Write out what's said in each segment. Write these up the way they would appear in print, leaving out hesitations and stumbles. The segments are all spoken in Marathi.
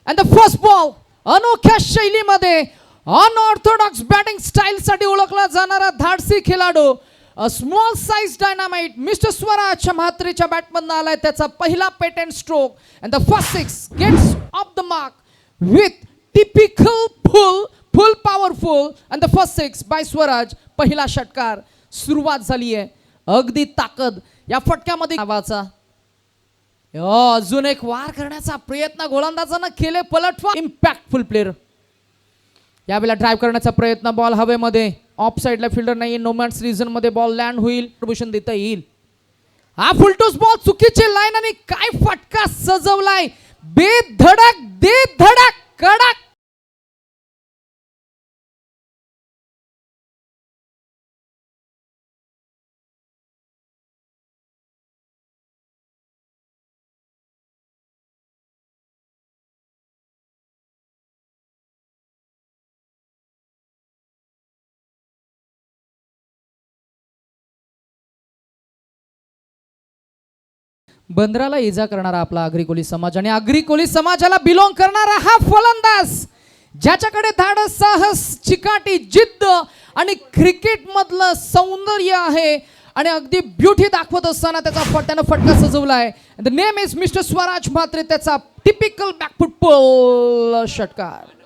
अँड द फर्स्ट बॉल अनोख्या शैलीमध्ये अनऑर्थोडॉक्स बॅटिंग स्टाईल साठी ओळखला जाणारा धाडसी खेळाडू small size dynamite mister Swaraj म्हात्रेच्या बॅटमधून आलाय. त्याचा पहिला patent stroke and the first six gets off the mark with typical full powerful and the first six by Swaraj. पहिला षटकार सुरुवात झाली आहे. अगदी ताकद या फटक्यामध्ये नावाचा अजून एक वार करण्याचा प्रयत्न गोलंदाजानं केले. पलटवार इम्पॅक्टफुल प्लेअर. यावेळेला ड्राइव्ह करण्याचा प्रयत्न बॉल हवेमध्ये ऑफ साइडला फिल्डर नाही. नो मॅन्स रिजन मध्ये बॉल लँड होईल. प्रभूषण देता येईल. हा फुलटूस बॉल चुकीची लाईन आणि काय फटका सजवलाय. बेधडक दे धडक कडक. बंदराला इजा करणारा आपला आगरी कोली समाज आणि आगरी कोली समाजाला बिलॉंग करणारा हा फलंदाज ज्याच्याकडे धाडस साहस चिकाटी जिद्द आणि क्रिकेट मधलं सौंदर्य आहे आणि अगदी ब्युटी दाखवत असताना त्यानं फटका सजवलाय. The name is mister Swaraj Mhatre. त्याचा टिपिकल बॅकफुट पुल षटकार.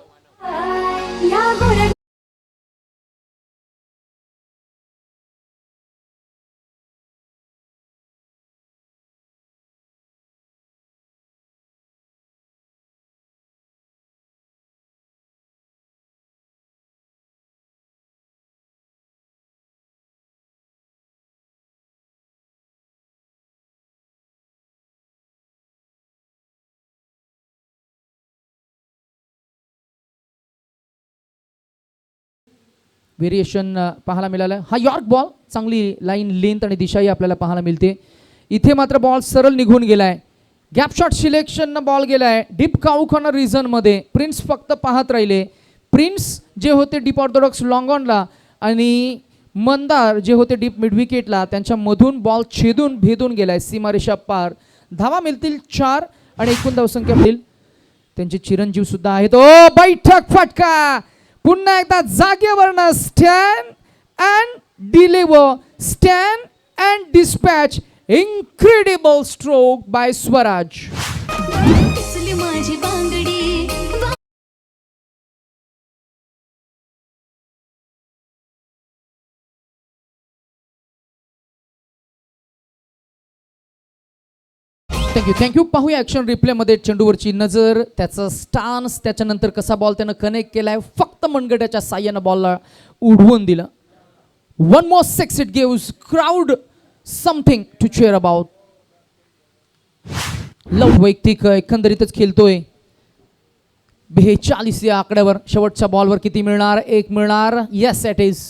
व्हेरिएशन पाहायला मिळालं. हा यॉर्क बॉल चांगली लाईन लेंथ आणि दिशाही आपल्याला पाहायला मिळते. इथे मात्र बॉल सरळ निघून गेलाय. गॅप शॉट सिलेक्शन बॉल गेलाय डीप काऊ कॉर्नर रिझन मध्ये. प्रिन्स फक्त पाहत राहिले. प्रिन्स जे होते डीप ऑर्थोडॉक्स लॉंग ऑनला आणि मंदार जे होते डीप मिड विकेटला त्यांच्या मधून बॉल छेदून भेदून गेलाय सीमारेषा पार. धावा मिळतील 4 आणि एकूण धावसंख्या मिळेल. त्यांचे चिरंजीव सुद्धा आहेत. ओ बैठक फटका. पुन्हा एकदा जागेवरनं stand and deliver stand and dispatch. Incredible stroke by Swaraj. Thank you. पाहूया ॲक्शन रिप्लेमध्ये चेंडूवरची नजर, त्याचा स्टान्स, त्याच्यानंतर कसा बॉल त्यानं कनेक्ट केलाय. फक्त मनगटाच्या साह्यानं बॉलला उडवून दिलं. One more six it gives crowd something to cheer about. लव वैयक्तिक एकंदरीतच खेळतोय. 42 या आकड्यावर शेवटच्या बॉलवर किती मिळणार? 1 मिळणार. Yes it is.